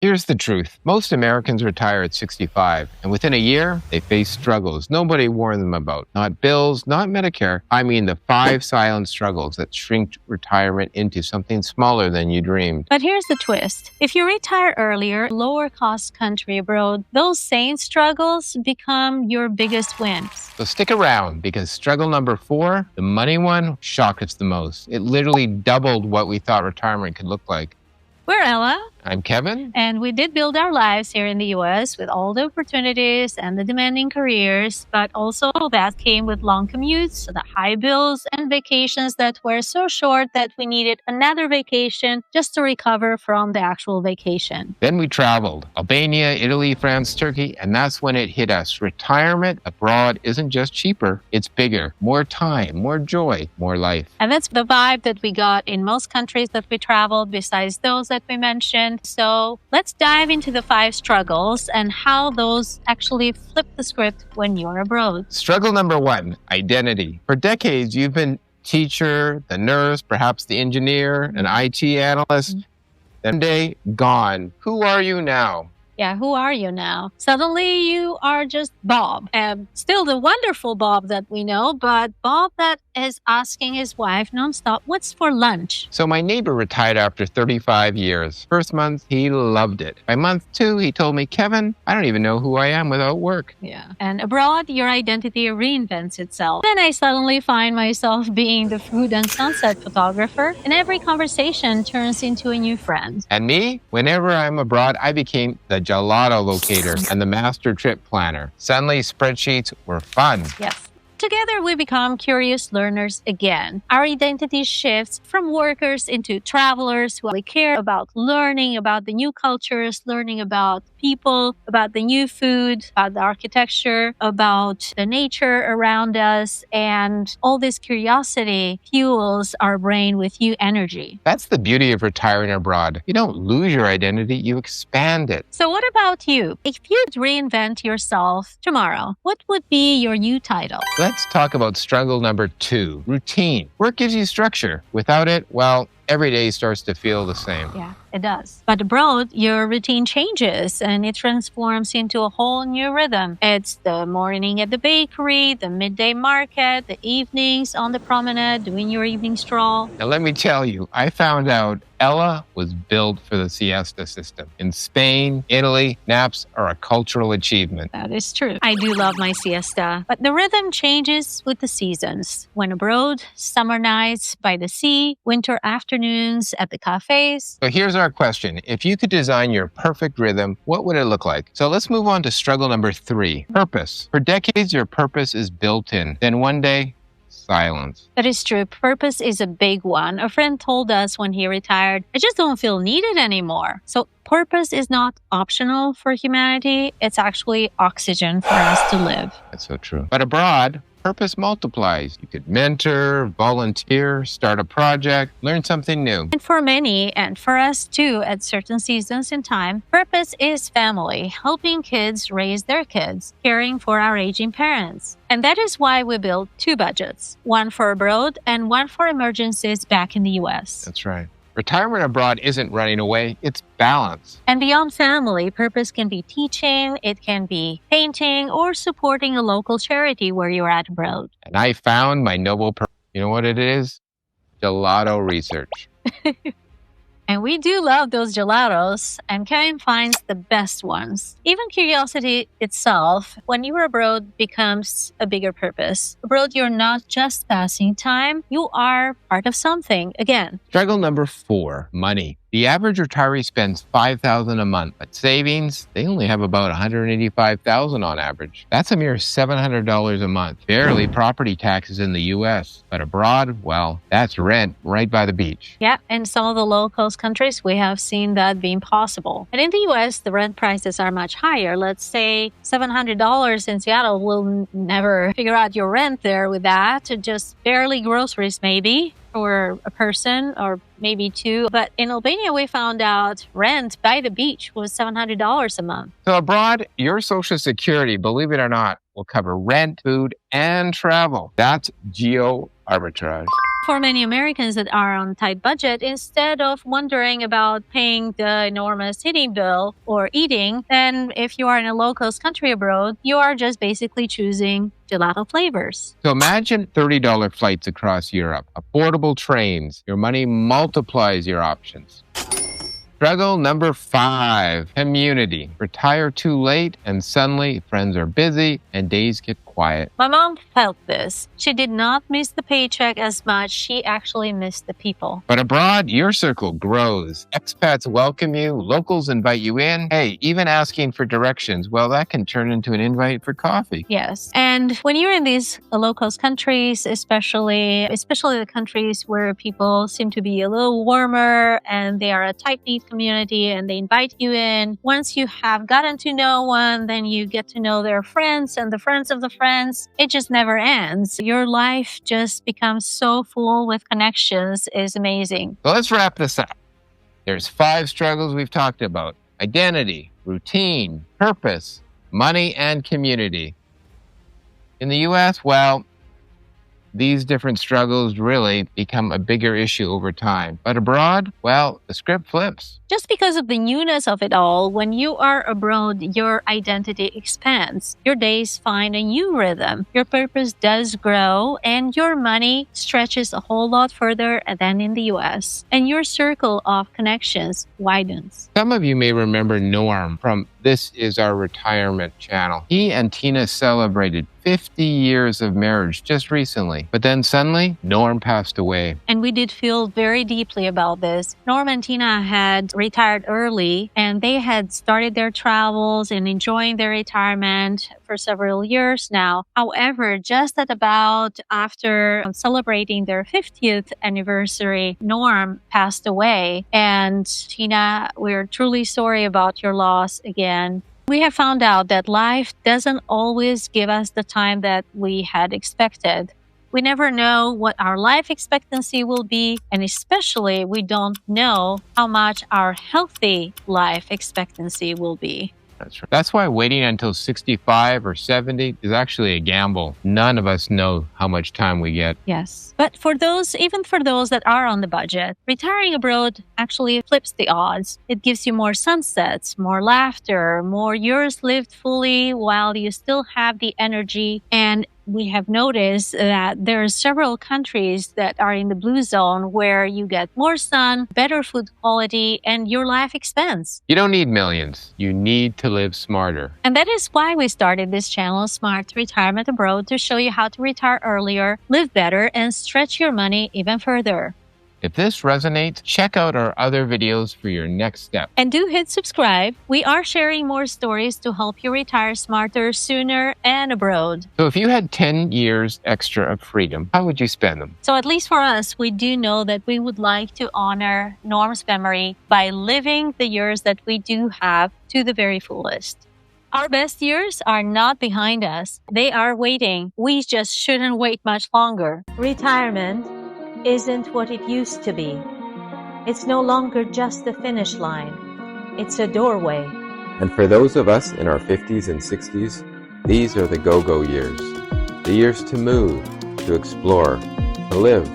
Here's the truth. Most Americans retire at 65, and within a year, they face struggles nobody warned them about. Not bills, not Medicare. I mean the 5 silent struggles that shrink retirement into something smaller than you dreamed. But here's the twist. If you retire earlier, lower cost country abroad, those same struggles become your biggest wins. So stick around, because struggle number 4, the money one, shocked us the most. It literally doubled what we thought retirement could look like. We're Ella. I'm Kevin. And we did build our lives here in the US with all the opportunities and the demanding careers, but also that came with long commutes, the high bills, and vacations that were so short that we needed another vacation just to recover from the actual vacation. Then we traveled. Albania, Italy, France, Turkey, and that's when it hit us. Retirement abroad isn't just cheaper, it's bigger. More time, more joy, more life. And that's the vibe that we got in most countries that we traveled besides those that we mentioned. So let's dive into the 5 struggles and how those actually flip the script when you're abroad. Struggle number 1, identity. For decades, you've been teacher, the nurse, perhaps the engineer, an IT analyst. Then one day, gone. Who are you now? Yeah, who are you now? Suddenly you are just Bob. Still the wonderful Bob that we know, but Bob that is asking his wife nonstop, what's for lunch? So my neighbor retired after 35 years. First month, he loved it. By month 2, he told me, Kevin, I don't even know who I am without work. Yeah. And abroad, your identity reinvents itself. Then I suddenly find myself being the food and sunset photographer, and every conversation turns into a new friend. And me, whenever I'm abroad, I became the gelato locator and the master trip planner. Suddenly, spreadsheets were fun. Yes. Together, we become curious learners again. Our identity shifts from workers into travelers who care about learning about the new cultures, learning about people, about the new food, about the architecture, about the nature around us. And all this curiosity fuels our brain with new energy. That's the beauty of retiring abroad. You don't lose your identity, you expand it. So what about you? If you'd reinvent yourself tomorrow, what would be your new title? Let's talk about struggle number 2, routine. Work gives you structure. Without it, well, every day starts to feel the same. Yeah, it does. But abroad, your routine changes and it transforms into a whole new rhythm. It's the morning at the bakery, the midday market, the evenings on the promenade, doing your evening stroll. Now, let me tell you, I found out Ella was built for the siesta system. In Spain, Italy, naps are a cultural achievement. That is true. I do love my siesta, but the rhythm changes with the seasons. When abroad, summer nights by the sea, winter afternoons at the cafes. So here's our question. If you could design your perfect rhythm, what would it look like? So let's move on to struggle number 3, purpose. For decades, your purpose is built in. Then one day, silence. That is true. Purpose is a big one. A friend told us when he retired, I just don't feel needed anymore. So purpose is not optional for humanity. It's actually oxygen for us to live. That's so true. But abroad, purpose multiplies. You could mentor, volunteer, start a project, learn something new. And for many, and for us too, at certain seasons in time, purpose is family, helping kids raise their kids, caring for our aging parents. And that is why we built 2 budgets, one for abroad and one for emergencies back in the US. That's right. Retirement abroad isn't running away, it's balance. And beyond family, purpose can be teaching, it can be painting, or supporting a local charity where you're at abroad. And I found my noble purpose. You know what it is? Gelato research. And we do love those gelatos, and Kevin finds the best ones. Even curiosity itself, when you're abroad, becomes a bigger purpose. Abroad, you're not just passing time, you are part of something, again. Struggle number 4, money. The average retiree spends $5,000 a month, but savings, they only have about $185,000 on average. That's a mere $700 a month. Barely property taxes in the US, but abroad, well, that's rent right by the beach. Yeah, in some of the low-cost countries, we have seen that being possible. And in the US, the rent prices are much higher. Let's say $700 in Seattle will never figure out your rent there with that. Just barely groceries, maybe, for a person or maybe 2. But in Albania, we found out rent by the beach was $700 a month. So abroad, your Social Security, believe it or not, will cover rent, food, and travel. That's geo-arbitrage. for many Americans that are on tight budget, instead of wondering about paying the enormous heating bill or eating, then if you are in a low-cost country abroad, you are just basically choosing gelato flavors. So imagine $30 flights across Europe, affordable trains. Your money multiplies your options. Struggle number 5, community. Retire too late and suddenly friends are busy and days get quiet. My mom felt this. She did not miss the paycheck as much. She actually missed the people. But abroad, your circle grows. Expats welcome you. Locals invite you in. Hey, even asking for directions, well, that can turn into an invite for coffee. Yes. And when you're in these low-cost countries, especially the countries where people seem to be a little warmer and they are a tight-knit community and they invite you in, once you have gotten to know one, then you get to know their friends and the friends of the friends. It just never ends. Your life just becomes so full with connections. It's amazing. So let's wrap this up. There's 5 struggles we've talked about: identity, routine, purpose, money, and community. In the US, well, these different struggles really become a bigger issue over time. But abroad, well, the script flips. Just because of the newness of it all, when you are abroad, your identity expands. Your days find a new rhythm. Your purpose does grow, and your money stretches a whole lot further than in the US. And your circle of connections widens. Some of you may remember Norm from This Is Our Retirement channel. He and Tina celebrated 50 years of marriage just recently. But then suddenly, Norm passed away. And we did feel very deeply about this. Norm and Tina had retired early, and they had started their travels and enjoying their retirement for several years now. However, just at about after celebrating their 50th anniversary, Norm passed away. And Tina, we're truly sorry about your loss again. We have found out that life doesn't always give us the time that we had expected. We never know what our life expectancy will be, and especially we don't know how much our healthy life expectancy will be. That's right. That's why waiting until 65 or 70 is actually a gamble. None of us know how much time we get. Yes. But even for those that are on the budget, retiring abroad actually flips the odds. It gives you more sunsets, more laughter, more years lived fully while you still have the energy. And we have noticed that there are several countries that are in the blue zone where you get more sun, better food quality, and your life expands. You don't need millions. You need to live smarter. And that is why we started this channel, Smart Retirement Abroad, to show you how to retire earlier, live better, and stretch your money even further. If this resonates, check out our other videos for your next step. And do hit subscribe. We are sharing more stories to help you retire smarter, sooner, and abroad. So if you had 10 years extra of freedom, how would you spend them? So at least for us, we do know that we would like to honor Norm's memory by living the years that we do have to the very fullest. Our best years are not behind us. They are waiting. We just shouldn't wait much longer. Retirement isn't what it used to be. It's no longer just the finish line. It's a doorway. And for those of us in our 50s and 60s, these are the go-go years. The years to move, to explore, to live.